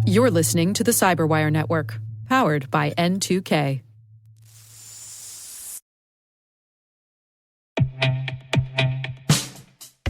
You're listening to the CyberWire Network, powered by N2K.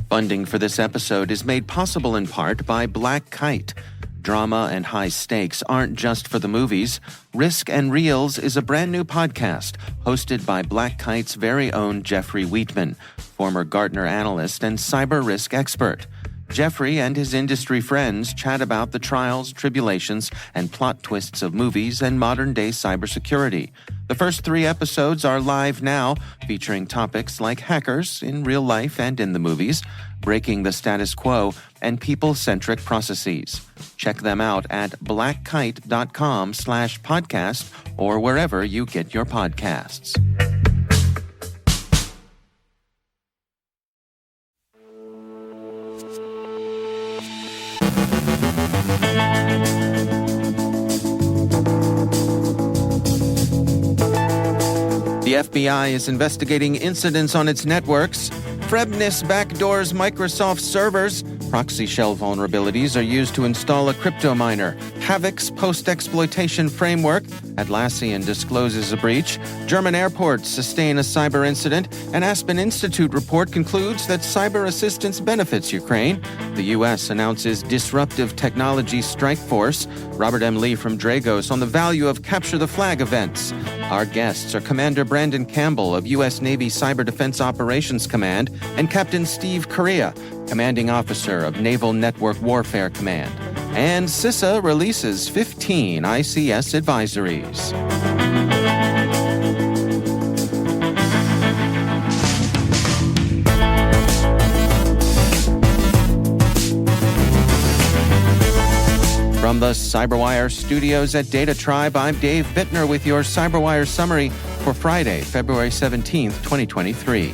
Funding for this episode is made possible in part by Black Kite. Drama and high stakes aren't just for the movies. Risk and Reels is a brand new podcast hosted by Black Kite's very own Jeffrey Wheatman, former Gartner analyst and cyber risk expert. Jeffrey and his industry friends chat about the trials, tribulations, and plot twists of movies and modern-day cybersecurity. The first 3 episodes are live now, featuring topics like hackers in real life and in the movies, breaking the status quo, and people-centric processes. Check them out at blackkite.com/podcast or wherever you get your podcasts. The FBI is investigating incidents on its networks. Frebniis backdoors Microsoft servers. ProxyShell vulnerabilities are used to install a cryptominer. Havoc's post-exploitation framework. Atlassian discloses a breach. German airports sustain a cyber incident. An Aspen Institute report concludes that cyber assistance benefits Ukraine. The U.S. announces Disruptive Technology Strike Force. Robert M. Lee from Dragos on the value of Capture the Flag events. Our guests are Commander Brandon Campbell of U.S. Navy Cyber Defense Operations Command and Captain Steve Correia, Commanding Officer of Naval Network Warfare Command. And CISA releases 15 ICS advisories. From the CyberWire studios at Data Tribe, I'm Dave Bittner with your CyberWire summary for Friday, February 17th, 2023.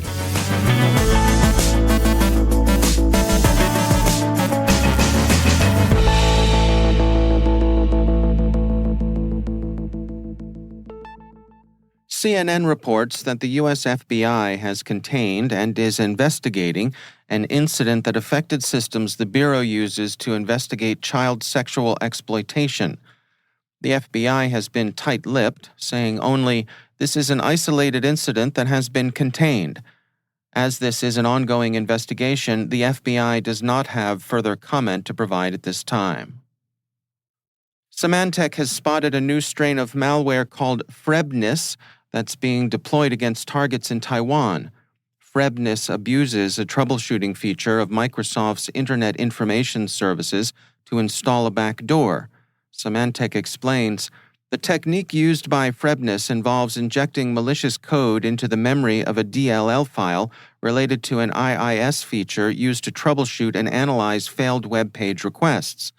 CNN reports that the U.S. FBI has contained and is investigating an incident that affected systems the Bureau uses to investigate child sexual exploitation. The FBI has been tight-lipped, saying only, "This is an isolated incident that has been contained." As this is an ongoing investigation, the FBI does not have further comment to provide at this time. Symantec has spotted a new strain of malware called Frebniis that's being deployed against targets in Taiwan. Frebniis abuses a troubleshooting feature of Microsoft's Internet Information Services to install a backdoor. Symantec explains, the technique used by Frebniis involves injecting malicious code into the memory of a DLL file related to an IIS feature used to troubleshoot and analyze failed web page requests.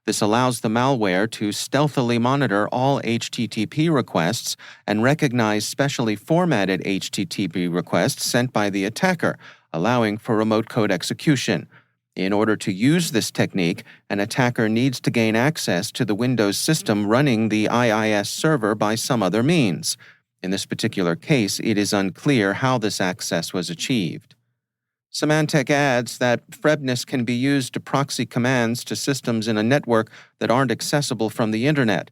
This allows the malware to stealthily monitor all HTTP requests and recognize specially formatted HTTP requests sent by the attacker, allowing for remote code execution. In order to use this technique, an attacker needs to gain access to the Windows system running the IIS server by some other means. In this particular case, it is unclear how this access was achieved. Symantec adds that Frebniis can be used to proxy commands to systems in a network that aren't accessible from the Internet.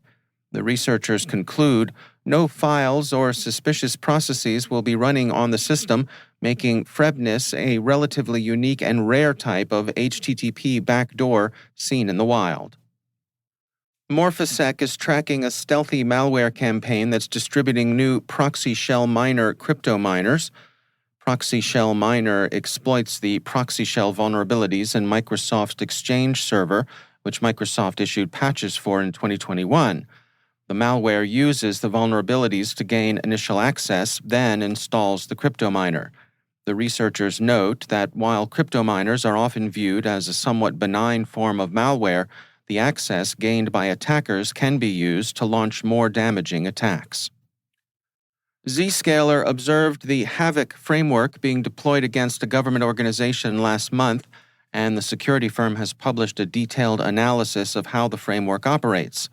The researchers conclude no files or suspicious processes will be running on the system, making Frebniis a relatively unique and rare type of HTTP backdoor seen in the wild. Morphosec is tracking a stealthy malware campaign that's distributing new ProxyShell miner cryptominers. ProxyShell Miner exploits the ProxyShell vulnerabilities in Microsoft's Exchange server, which Microsoft issued patches for in 2021. The malware uses the vulnerabilities to gain initial access, then installs the cryptominer. The researchers note that while cryptominers are often viewed as a somewhat benign form of malware, the access gained by attackers can be used to launch more damaging attacks. Zscaler observed the Havoc framework being deployed against a government organization last month, and the security firm has published a detailed analysis of how the framework operates.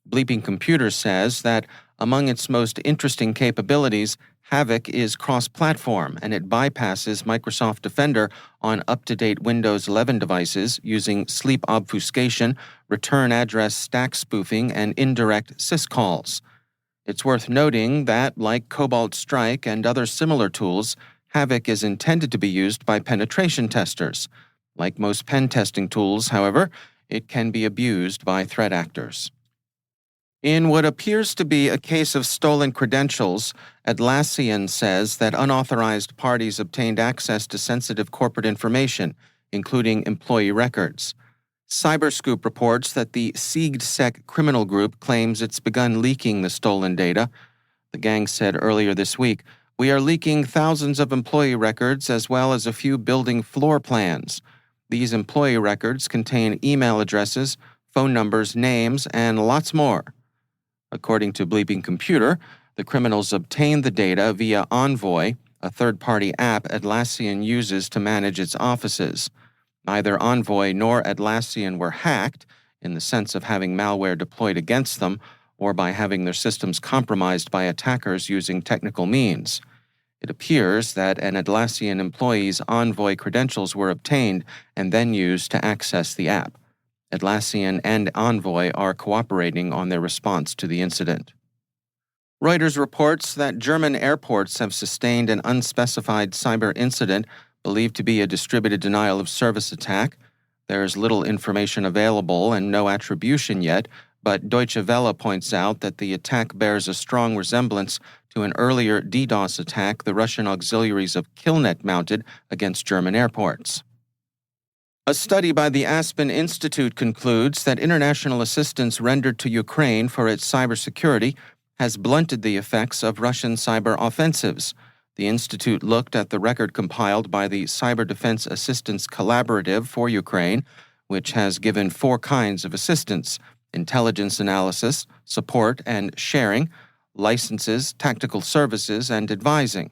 Bleeping Computer says that Among its most interesting capabilities, Havoc is cross-platform, and it bypasses Microsoft Defender on up-to-date Windows 11 devices using sleep obfuscation, return address stack spoofing, and indirect syscalls. It's worth noting that, like Cobalt Strike and other similar tools, Havoc is intended to be used by penetration testers. Like most pen testing tools, however, it can be abused by threat actors. In what appears to be a case of stolen credentials, Atlassian says that unauthorized parties obtained access to sensitive corporate information, including employee records. Cyberscoop reports that the SigSec criminal group claims it's begun leaking the stolen data. The gang said earlier this week, "We are leaking thousands of employee records as well as a few building floor plans. These employee records contain email addresses, phone numbers, names, and lots more." According to Bleeping Computer, the criminals obtained the data via Envoy, a third-party app Atlassian uses to manage its offices. Neither Envoy nor Atlassian were hacked, in the sense of having malware deployed against them, or by having their systems compromised by attackers using technical means. It appears that an Atlassian employee's Envoy credentials were obtained and then used to access the app. Atlassian and Envoy are cooperating on their response to the incident. Reuters reports that German airports have sustained an unspecified cyber incident believed to be a distributed denial of service attack. There is little information available and no attribution yet, but Deutsche Welle points out that the attack bears a strong resemblance to an earlier DDoS attack the Russian auxiliaries of Killnet mounted against German airports. A study by the Aspen Institute concludes that international assistance rendered to Ukraine for its cybersecurity has blunted the effects of Russian cyber offensives. The Institute looked at the record compiled by the Cyber Defense Assistance Collaborative for Ukraine, which has given 4 kinds of assistance: intelligence analysis, support and sharing, licenses, tactical services, and advising.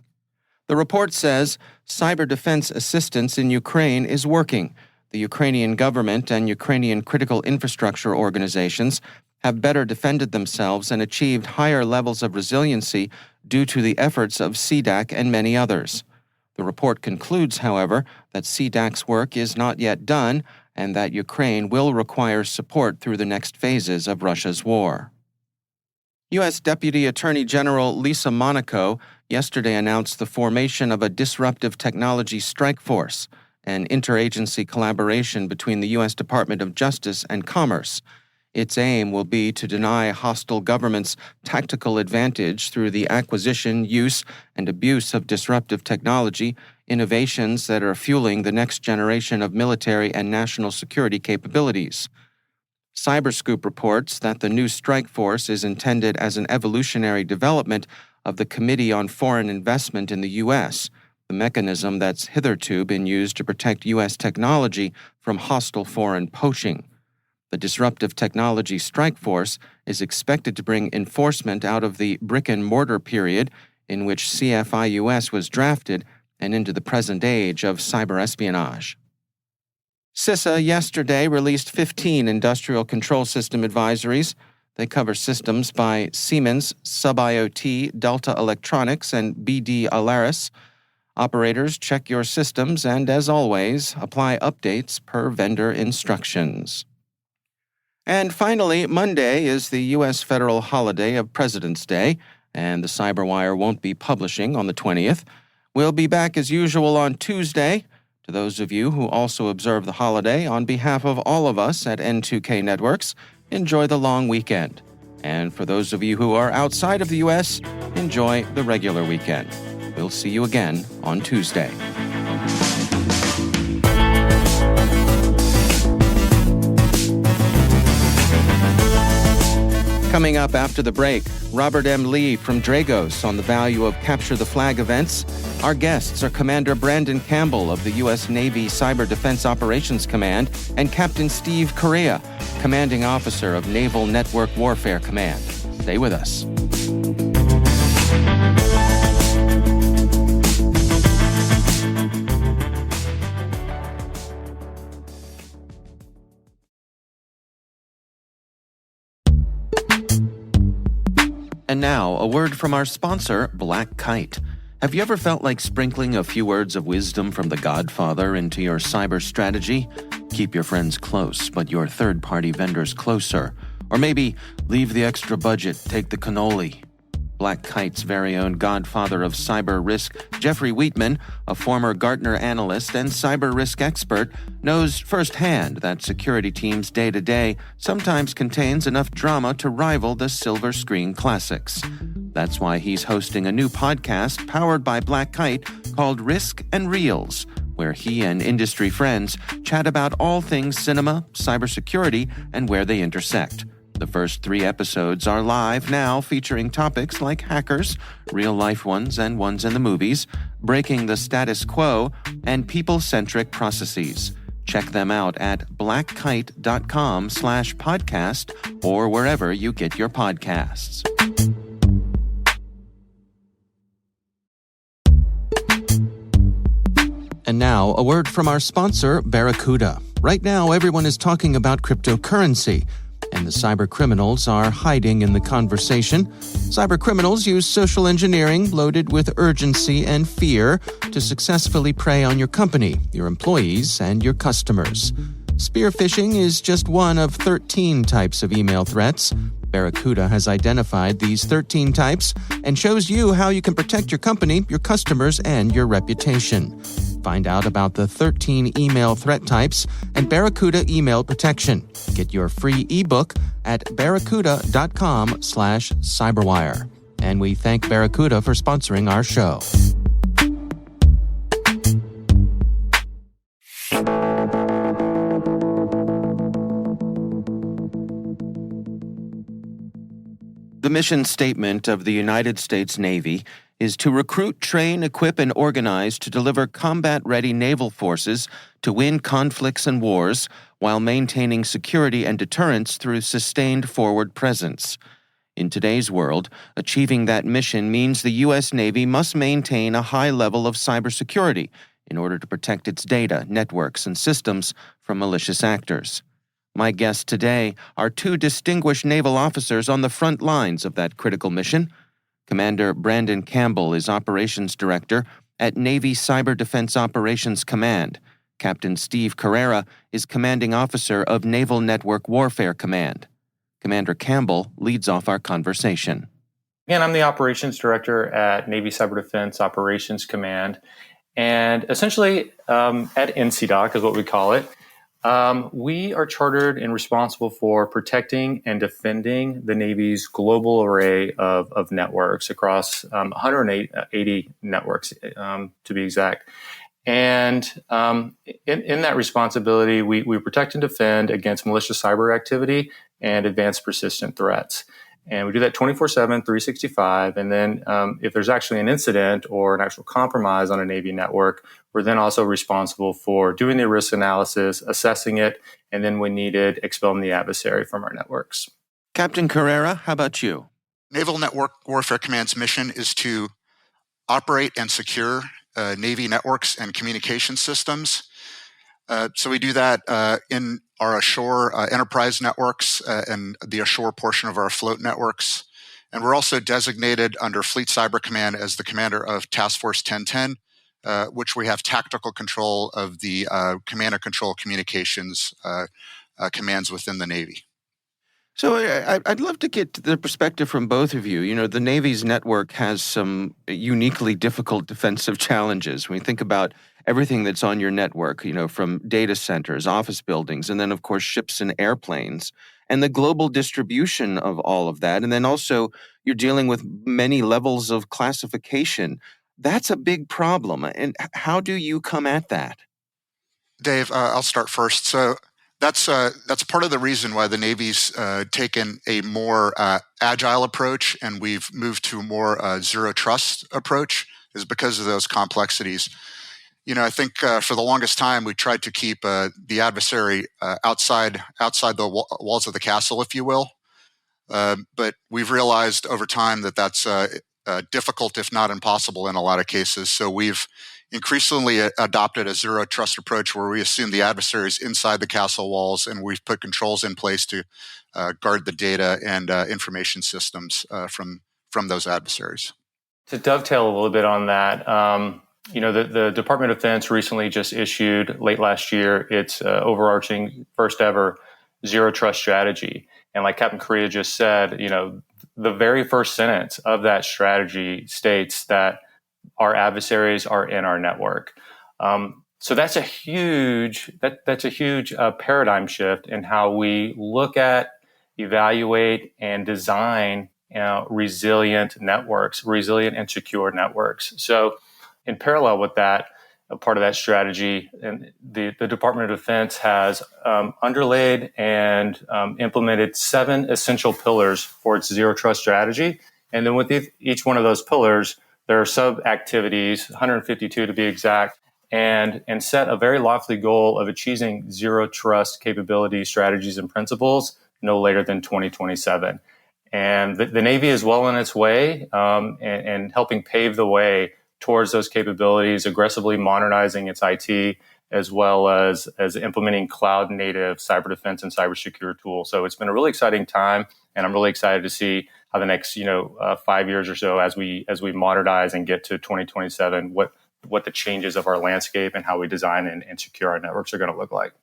The report says cyber defense assistance in Ukraine is working. The Ukrainian government and Ukrainian critical infrastructure organizations have better defended themselves and achieved higher levels of resiliency due to the efforts of CDAC and many others. The report concludes, however, that CDAC's work is not yet done and that Ukraine will require support through the next phases of Russia's war. U.S. Deputy Attorney General Lisa Monaco yesterday announced the formation of a Disruptive Technology Strike Force, an interagency collaboration between the U.S. Department of Justice and Commerce. Its aim will be to deny hostile governments tactical advantage through the acquisition, use, and abuse of disruptive technology, innovations that are fueling the next generation of military and national security capabilities. Cyberscoop reports that the new strike force is intended as an evolutionary development of the Committee on Foreign Investment in the U.S., the mechanism that's hitherto been used to protect U.S. technology from hostile foreign poaching. The Disruptive Technology Strike Force is expected to bring enforcement out of the brick-and-mortar period in which CFIUS was drafted and into the present age of cyber espionage. CISA yesterday released 15 industrial control system advisories. They cover systems by Siemens, SubIoT, Delta Electronics, and BD Alaris. Operators, check your systems and, as always, apply updates per vendor instructions. And finally, Monday is the U.S. federal holiday of President's Day, and the CyberWire won't be publishing on the 20th. We'll be back as usual on Tuesday. To those of you who also observe the holiday, on behalf of all of us at N2K Networks, enjoy the long weekend. And for those of you who are outside of the U.S., enjoy the regular weekend. We'll see you again on Tuesday. Coming up after the break, Robert M. Lee from Dragos on the value of Capture the Flag events. Our guests are Commander Brandon Campbell of the U.S. Navy Cyber Defense Operations Command and Captain Steve Correia, Commanding Officer of Naval Network Warfare Command. Stay with us. And now, a word from our sponsor, Black Kite. Have you ever felt like sprinkling a few words of wisdom from the Godfather into your cyber strategy? Keep your friends close, but your third-party vendors closer. Or maybe leave the extra budget, take the cannoli. Black Kite's very own godfather of cyber risk, Jeffrey Wheatman, a former Gartner analyst and cyber risk expert, knows firsthand that security teams' day-to-day sometimes contains enough drama to rival the silver screen classics. That's why he's hosting a new podcast powered by Black Kite called Risk and Reels, where he and industry friends chat about all things cinema, cybersecurity, and where they intersect. The first 3 episodes are live now, featuring topics like hackers, real-life ones and ones in the movies, breaking the status quo, and people-centric processes. Check them out at blackkite.com/podcast or wherever you get your podcasts. And now, a word from our sponsor, Barracuda. Right now, everyone is talking about cryptocurrency, and the cyber criminals are hiding in the conversation. Cyber criminals use social engineering loaded with urgency and fear to successfully prey on your company, your employees, and your customers. Spear phishing is just one of 13 types of email threats. Barracuda has identified these 13 types and shows you how you can protect your company, your customers, and your reputation. Find out about the 13 email threat types and Barracuda email protection. Get your free ebook at barracuda.com/cyberwire. And we thank Barracuda for sponsoring our show. The mission statement of the United States Navy is to recruit, train, equip, and organize to deliver combat-ready naval forces to win conflicts and wars while maintaining security and deterrence through sustained forward presence. In today's world, achieving that mission means the U.S. Navy must maintain a high level of cybersecurity in order to protect its data, networks, and systems from malicious actors. My guests today are 2 distinguished naval officers on the front lines of that critical mission. Commander Brandon Campbell is Operations Director at Navy Cyber Defense Operations Command. Captain Steve Correia is Commanding Officer of Naval Network Warfare Command. Commander Campbell leads off our conversation. Again, I'm the Operations Director at Navy Cyber Defense Operations Command. And essentially, at NCDOC is what we call it. We are chartered and responsible for protecting and defending the Navy's global array of networks across 180 networks, to be exact. And in that responsibility, we protect and defend against malicious cyber activity and advanced persistent threats. And we do that 24/7, 365. And then if there's actually an incident or an actual compromise on a Navy network, we're then also responsible for doing the risk analysis, assessing it, and then when needed, expelling the adversary from our networks. Captain Correia, how about you? Naval Network Warfare Command's mission is to operate and secure Navy networks and communication systems. So we do that in our ashore enterprise networks and the ashore portion of our afloat networks. And we're also designated under Fleet Cyber Command as the commander of Task Force 1010, which we have tactical control of the command and control communications commands within the Navy. So I'd love to get the perspective from both of you. You know, the Navy's network has some uniquely difficult defensive challenges. When you think about everything that's on your network, you know, from data centers, office buildings, and then, of course, ships and airplanes, and the global distribution of all of that. And then also you're dealing with many levels of classification. That's a big problem. And how do you come at that? Dave, I'll start first. So that's part of the reason why the Navy's taken a more agile approach, and we've moved to a more zero trust approach, is because of those complexities. You know, I think for the longest time we tried to keep the adversary outside the walls of the castle, if you will. But we've realized over time that that's difficult, if not impossible, in a lot of cases. So we've increasingly adopted a zero trust approach where we assume the adversary is inside the castle walls, and we've put controls in place to guard the data and information systems from from those adversaries. To dovetail a little bit on that, the Department of Defense recently just issued late last year its overarching first ever zero trust strategy. And like Captain Correia just said, the very first sentence of that strategy states that our adversaries are in our network. So that's a huge paradigm shift in how we look at, evaluate, and design resilient and secure networks. So in parallel with that, a part of that strategy, and the Department of Defense has underlaid and implemented 7 essential pillars for its zero trust strategy. And then with each one of those pillars, there are sub-activities, 152 to be exact, and set a very lofty goal of achieving zero trust capability, strategies, and principles no later than 2027. And the Navy is well on its way and helping pave the way towards those capabilities, aggressively modernizing its IT, as well as implementing cloud-native cyber defense and cybersecurity tools. So it's been a really exciting time, and I'm really excited to see how the next 5 years or so, as we modernize and get to 2027, what the changes of our landscape and how we design and secure our networks are going to look like.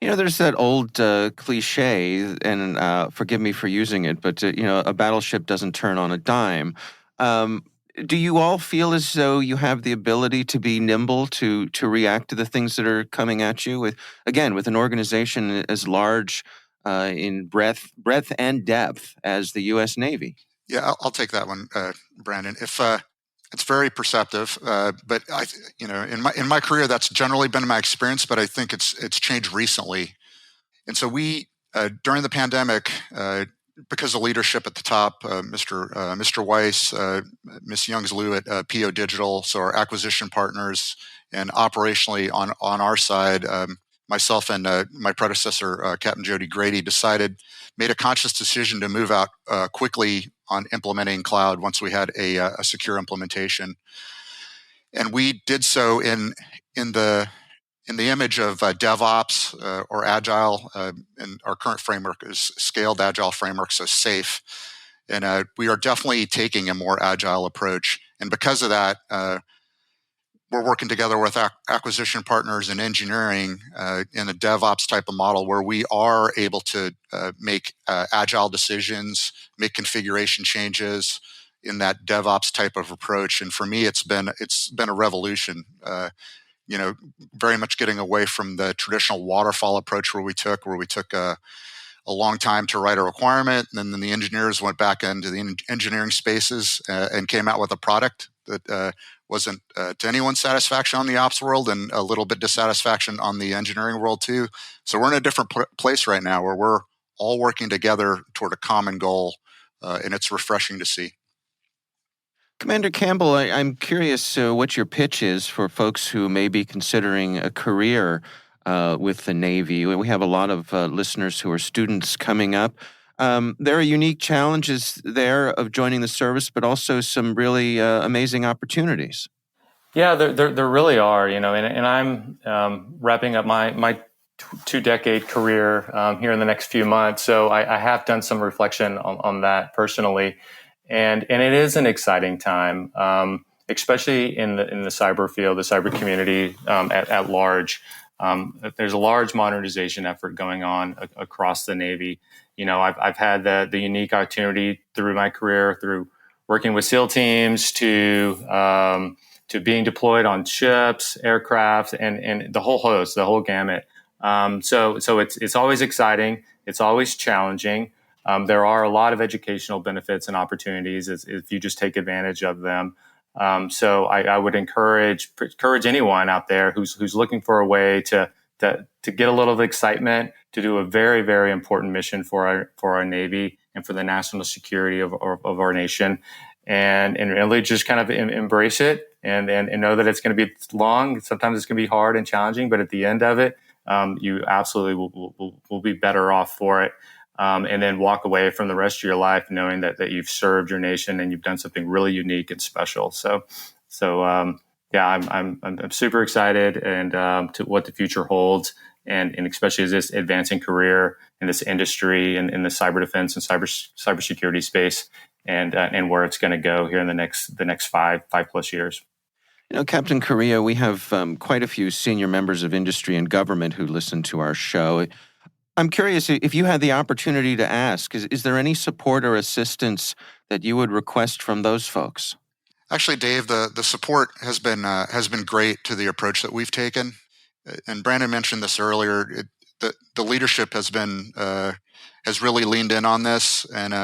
There's that old cliche, and forgive me for using it, but a battleship doesn't turn on a dime. Do you all feel as though you have the ability to be nimble to react to the things that are coming at you? With an organization as large in breadth and depth as the U.S. Navy. Yeah, I'll take that one, Brandon. If it's very perceptive, but in my career, that's generally been my experience. But I think it's changed recently, and so we during the pandemic, because of leadership at the top, Mr. Weiss, Ms. Youngs-Liu at PO Digital, so our acquisition partners, and operationally on our side, myself and my predecessor, Captain Jody Grady, made a conscious decision to move out quickly on implementing cloud once we had a secure implementation, and we did so in the image of DevOps or Agile, and our current framework is Scaled Agile Framework, so SAFe. And we are definitely taking a more Agile approach. And because of that, we're working together with acquisition partners and engineering in a DevOps type of model where we are able to make Agile decisions, make configuration changes in that DevOps type of approach. And for me, it's been a revolution. Very much getting away from the traditional waterfall approach where we took a long time to write a requirement, and then the engineers went back into the engineering spaces and came out with a product that wasn't to anyone's satisfaction on the ops world, and a little bit dissatisfaction on the engineering world too. So we're in a different place right now where we're all working together toward a common goal, and it's refreshing to see. Commander Campbell, I'm curious what your pitch is for folks who may be considering a career with the Navy. We have a lot of listeners who are students coming up. There are unique challenges there of joining the service, but also some really amazing opportunities. Yeah, there really are. And I'm wrapping up my 2-decade career here in the next few months. So I have done some reflection on that personally. And it is an exciting time, especially in the cyber field, the cyber community at large. There's a large modernization effort going on across the Navy. I've had the unique opportunity through my career, through working with SEAL teams to being deployed on ships, aircraft, and the whole gamut. So it's always exciting. It's always challenging. There are a lot of educational benefits and opportunities if you just take advantage of them. So I would encourage anyone out there who's looking for a way to get a little of excitement, to do a very, very important mission for our Navy and for the national security of our nation, and really just kind of embrace it and know that it's going to be long. Sometimes it's going to be hard and challenging, but at the end of it, you absolutely will be better off for it. And then walk away from the rest of your life knowing that you've served your nation and you've done something really unique and special. So I'm super excited and to what the future holds, and especially as this advancing career in this industry and in the cyber defense and cybersecurity space. and where it's going to go here in the next 5+ years. Captain Correia, we have quite a few senior members of industry and government who listen to our show. I'm curious if you had the opportunity to ask, is there any support or assistance that you would request from those folks? Actually, Dave, the support has been great to the approach that we've taken. And Brandon mentioned this earlier. The leadership has really leaned in on this, and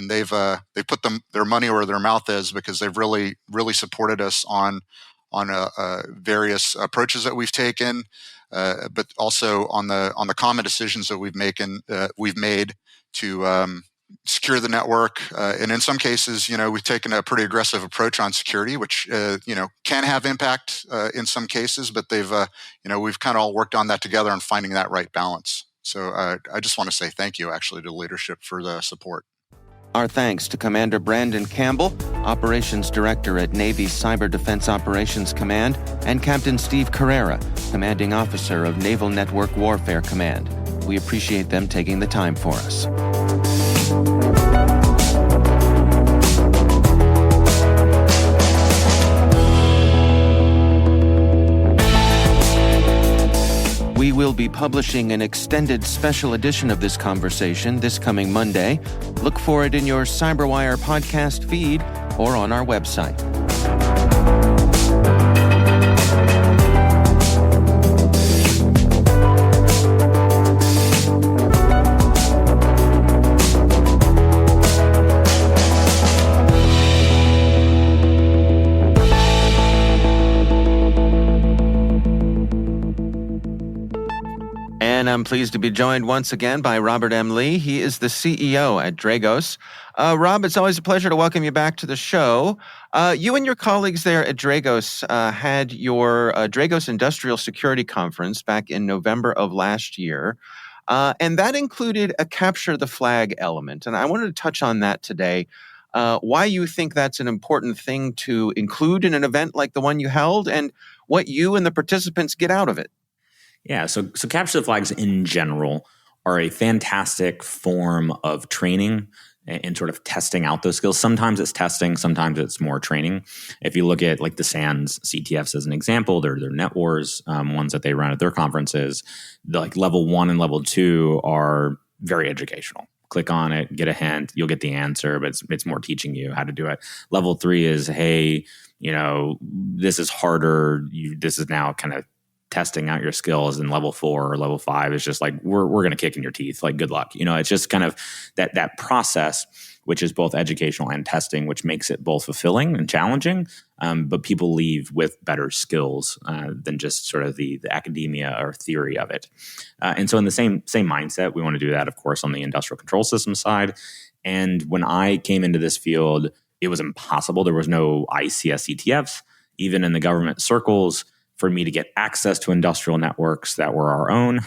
they've put their money where their mouth is, because they've really supported us on various approaches that we've taken, but also on the common decisions that we've made to secure the network. And in some cases, we've taken a pretty aggressive approach on security, which can have impact in some cases, but we've kind of all worked on that together and finding that right balance. So I just want to say thank you, actually, to leadership for the support. Our thanks to Commander Brandon Campbell, Operations Director at Navy's Cyber Defense Operations Command, and Captain Steve Correia, Commanding Officer of Naval Network Warfare Command. We appreciate them taking the time for us. We will be publishing an extended special edition of this conversation this coming Monday. Look for it in your CyberWire podcast feed or on our website. And I'm pleased to be joined once again by Robert M. Lee. He is the CEO at Dragos. Rob, it's always a pleasure to welcome you back to the show. You and your colleagues there at Dragos had your Dragos Industrial Security Conference back in November of last year, and that included a capture the flag element. And I wanted to touch on that today, why you think that's an important thing to include in an event like the one you held, and what you and the participants get out of it. Yeah, so capture the flags in general are a fantastic form of training and sort of testing out those skills. Sometimes it's testing, sometimes it's more training. If you look at like the SANS CTFs as an example, they're net wars, ones that they run at their conferences. Like level 1 and level 2 are very educational. Click on it, get a hint, you'll get the answer, but it's more teaching you how to do it. Level 3 is, hey, this is harder. This is now kind of testing out your skills. And level 4 or level 5 is just like, we're going to kick in your teeth. Like, good luck. It's just kind of that process, which is both educational and testing, which makes it both fulfilling and challenging. But people leave with better skills than just sort of the academia or theory of it. And so in the same mindset, we want to do that, of course, on the industrial control system side. And when I came into this field, it was impossible. There was no ICS CTFs, even in the government circles. For me to get access to industrial networks that were our own,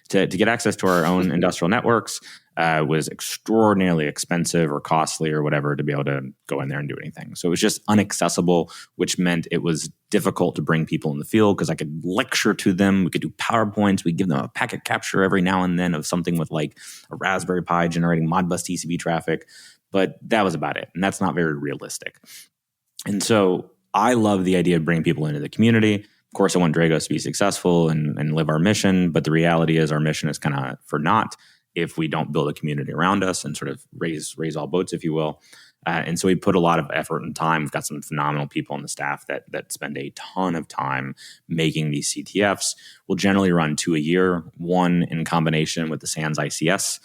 to get access to our own industrial networks was extraordinarily expensive or costly or whatever to be able to go in there and do anything. So it was just inaccessible, which meant it was difficult to bring people in the field because I could lecture to them. We could do PowerPoints. We'd give them a packet capture every now and then of something with like a Raspberry Pi generating Modbus TCP traffic. But that was about it. And that's not very realistic. And so I love the idea of bringing people into the community. Of course, I want Dragos to be successful and live our mission, but the reality is our mission is kind of for naught if we don't build a community around us and sort of raise all boats, if you will. And so we put a lot of effort and time. We've got some phenomenal people on the staff that spend a ton of time making these CTFs. We'll generally run 2 a year, one in combination with the SANS ICS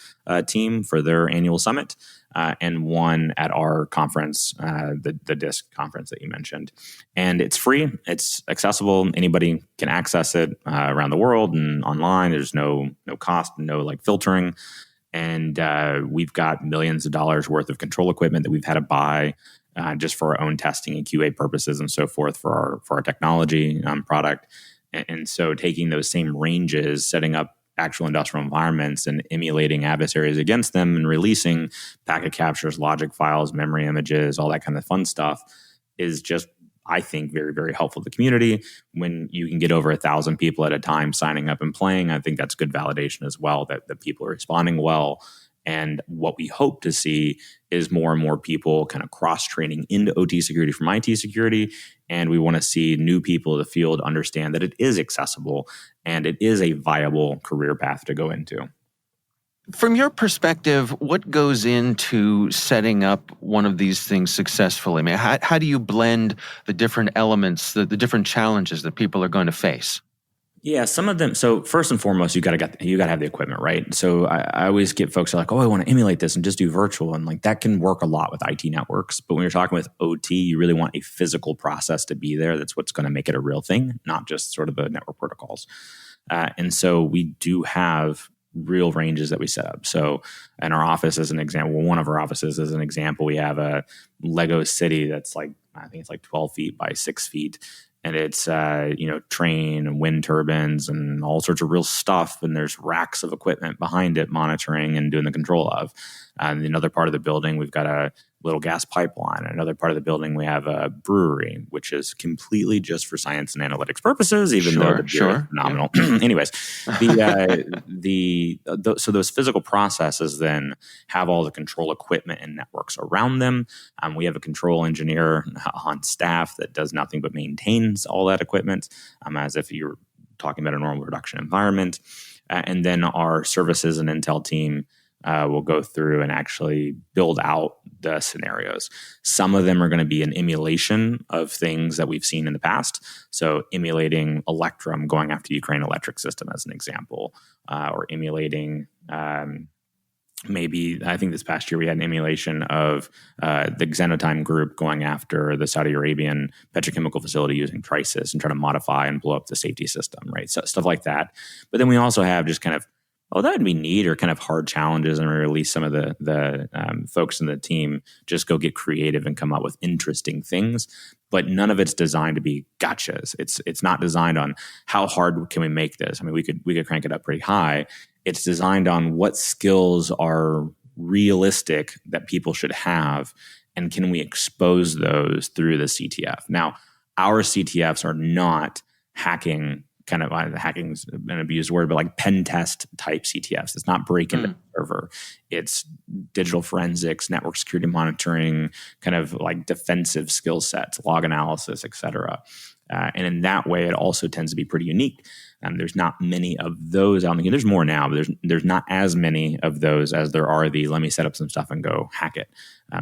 team for their annual summit, and one at our conference, the DISC conference that you mentioned. And it's free. It's accessible. Anybody can access it around the world and online. There's no cost, no like filtering. And we've got millions of dollars worth of control equipment that we've had to buy just for our own testing and QA purposes and so forth for our technology product. And so taking those same ranges, setting up actual industrial environments and emulating adversaries against them and releasing packet captures, logic files, memory images, all that kind of fun stuff is just, I think, very, very helpful to the community. When you can get over 1,000 people at a time signing up and playing, I think that's good validation as well, that people are responding well And what we hope to see is more and more people kind of cross-training into OT security from IT security. And we want to see new people in the field understand that it is accessible and it is a viable career path to go into. From your perspective, what goes into setting up one of these things successfully? I mean, how do you blend the different elements, the different challenges that people are going to face? Yeah, some of them. So first and foremost, you got to have the equipment, right? So I always get folks who are like, oh, I want to emulate this and just do virtual, and like that can work a lot with IT networks. But when you're talking with OT, you really want a physical process to be there. That's what's going to make it a real thing, not just sort of the network protocols. And so we do have real ranges that we set up. So in our office, as an example, one of our offices as an example, we have a Lego city that's like, I think it's like 12 feet by 6 feet. And it's, train and wind turbines and all sorts of real stuff. And there's racks of equipment behind it, monitoring and doing the control of. And another part of the building, we've got a little gas pipeline. Another part of the building, we have a brewery, which is completely just for science and analytics purposes, even though the beer is phenomenal. Yeah. Anyways, so those physical processes then have all the control equipment and networks around them. We have a control engineer on staff that does nothing but maintains all that equipment, as if you're talking about a normal production environment. And then our services and intel team will go through and actually build out the scenarios. Some of them are going to be an emulation of things that we've seen in the past. So emulating Electrum going after Ukraine electric system as an example, or emulating maybe, I think this past year we had an emulation of the Xenotime group going after the Saudi Arabian petrochemical facility using Trisis and trying to modify and blow up the safety system, right? So stuff like that. But then we also have just kind of, oh, that would be neat, or kind of hard challenges, and we release some of the folks in the team just go get creative and come up with interesting things. But none of it's designed to be gotchas. It's not designed on how hard can we make this. I mean, we could crank it up pretty high. It's designed on what skills are realistic that people should have, and can we expose those through the CTF. Now, our CTFs are not hacking. Kind of hacking is an abused word, but like pen test type CTFs. It's not break into the server. It's digital forensics, network security monitoring, kind of like defensive skill sets, log analysis, et cetera. And in that way, it also tends to be pretty unique. There's not many of those out there. There's more now, but there's not as many of those as there are the let me set up some stuff and go hack it.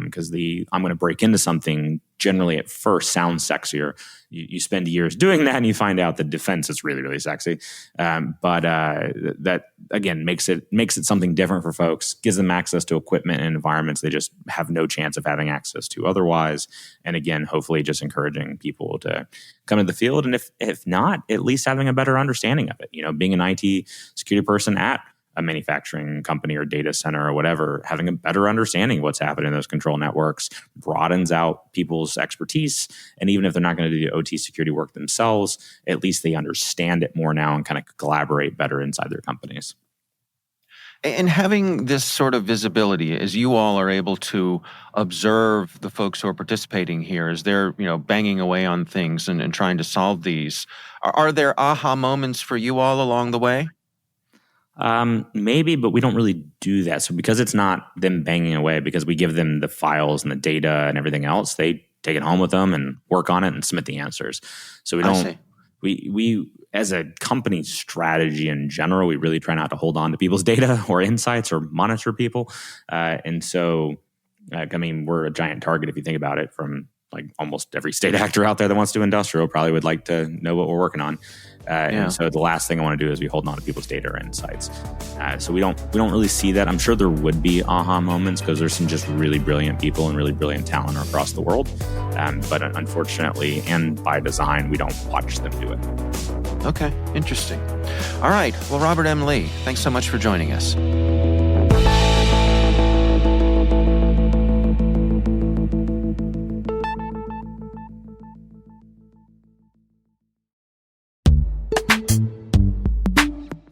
Because I'm going to break into something generally at first sounds sexier. You spend years doing that and you find out the defense is really, really sexy. But that, again, makes it something different for folks, gives them access to equipment and environments they just have no chance of having access to otherwise. And again, hopefully just encouraging people to come to the field. And if not, at least having a better understanding of it. Being an IT security person at a manufacturing company or data center or whatever, having a better understanding of what's happening in those control networks broadens out people's expertise. And even if they're not going to do the OT security work themselves, at least they understand it more now and kind of collaborate better inside their companies. And having this sort of visibility, as you all are able to observe the folks who are participating here, as they're banging away on things and trying to solve these, are there aha moments for you all along the way? Maybe, but we don't really do that. So because it's not them banging away, because we give them the files and the data and everything else, they take it home with them and work on it and submit the answers. So we don't, we as a company strategy in general, we really try not to hold on to people's data or insights or monitor people. And so, we're a giant target if you think about it, from like almost every state actor out there that wants to do industrial probably would like to know what we're working on. And so the last thing I want to do is be holding on to people's data or insights. So we don't really see that. I'm sure there would be aha moments because there's some just really brilliant people and really brilliant talent across the world. But unfortunately, and by design, we don't watch them do it. Okay, interesting. All right. Well, Robert M. Lee, thanks so much for joining us.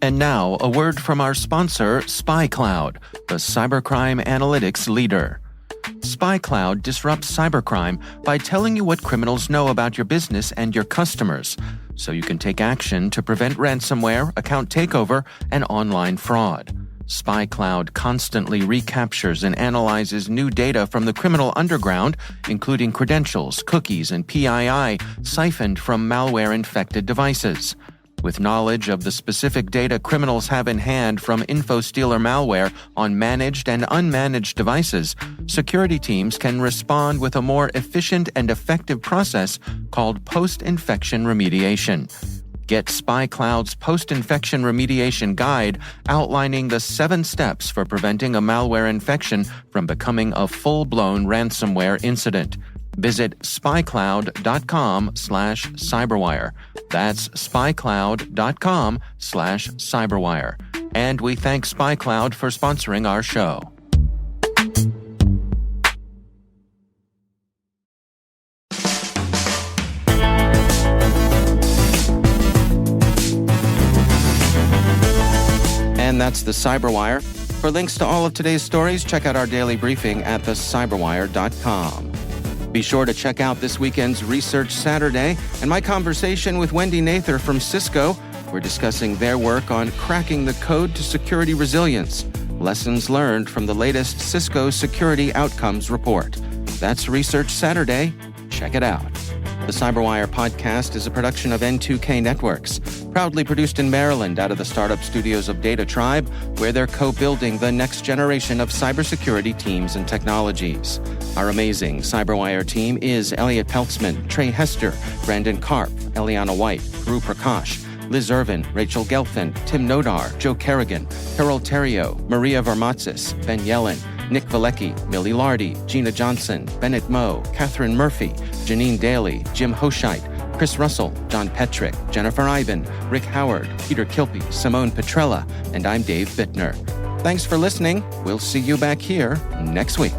And now, a word from our sponsor, SpyCloud, the cybercrime analytics leader. SpyCloud disrupts cybercrime by telling you what criminals know about your business and your customers, so you can take action to prevent ransomware, account takeover, and online fraud. SpyCloud constantly recaptures and analyzes new data from the criminal underground, including credentials, cookies, and PII siphoned from malware-infected devices. With knowledge of the specific data criminals have in hand from InfoStealer malware on managed and unmanaged devices, security teams can respond with a more efficient and effective process called post-infection remediation. Get SpyCloud's post-infection remediation guide outlining the 7 steps for preventing a malware infection from becoming a full-blown ransomware incident. Visit spycloud.com/cyberwire. That's spycloud.com/cyberwire. And we thank SpyCloud for sponsoring our show. And that's the CyberWire. For links to all of today's stories, check out our daily briefing at thecyberwire.com. Be sure to check out this weekend's Research Saturday and my conversation with Wendy Nather from Cisco. We're discussing their work on cracking the code to security resilience, lessons learned from the latest Cisco Security Outcomes Report. That's Research Saturday. Check it out. The CyberWire podcast is a production of N2K Networks, proudly produced in Maryland out of the startup studios of Data Tribe, where they're co-building the next generation of cybersecurity teams and technologies. Our amazing CyberWire team is Elliot Peltzman, Trey Hester, Brandon Karp, Eliana White, Guru Prakash, Liz Irvin, Rachel Gelfand, Tim Nodar, Joe Kerrigan, Harold Terrio, Maria Vermatzis, Ben Yellen, Nick Valecki, Millie Lardy, Gina Johnson, Bennett Moe, Catherine Murphy, Janine Daly, Jim Hoshite, Chris Russell, John Petrick, Jennifer Iben, Rick Howard, Peter Kilpie, Simone Petrella, and I'm Dave Bittner. Thanks for listening. We'll see you back here next week.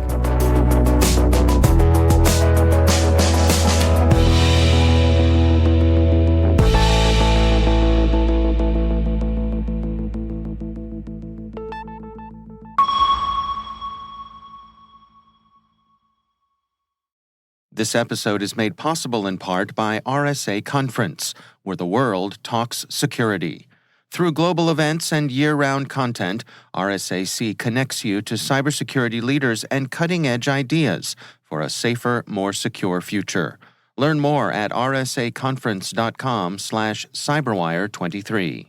This episode is made possible in part by RSA Conference, where the world talks security. Through global events and year-round content, RSAC connects you to cybersecurity leaders and cutting-edge ideas for a safer, more secure future. Learn more at rsaconference.com/cyberwire23.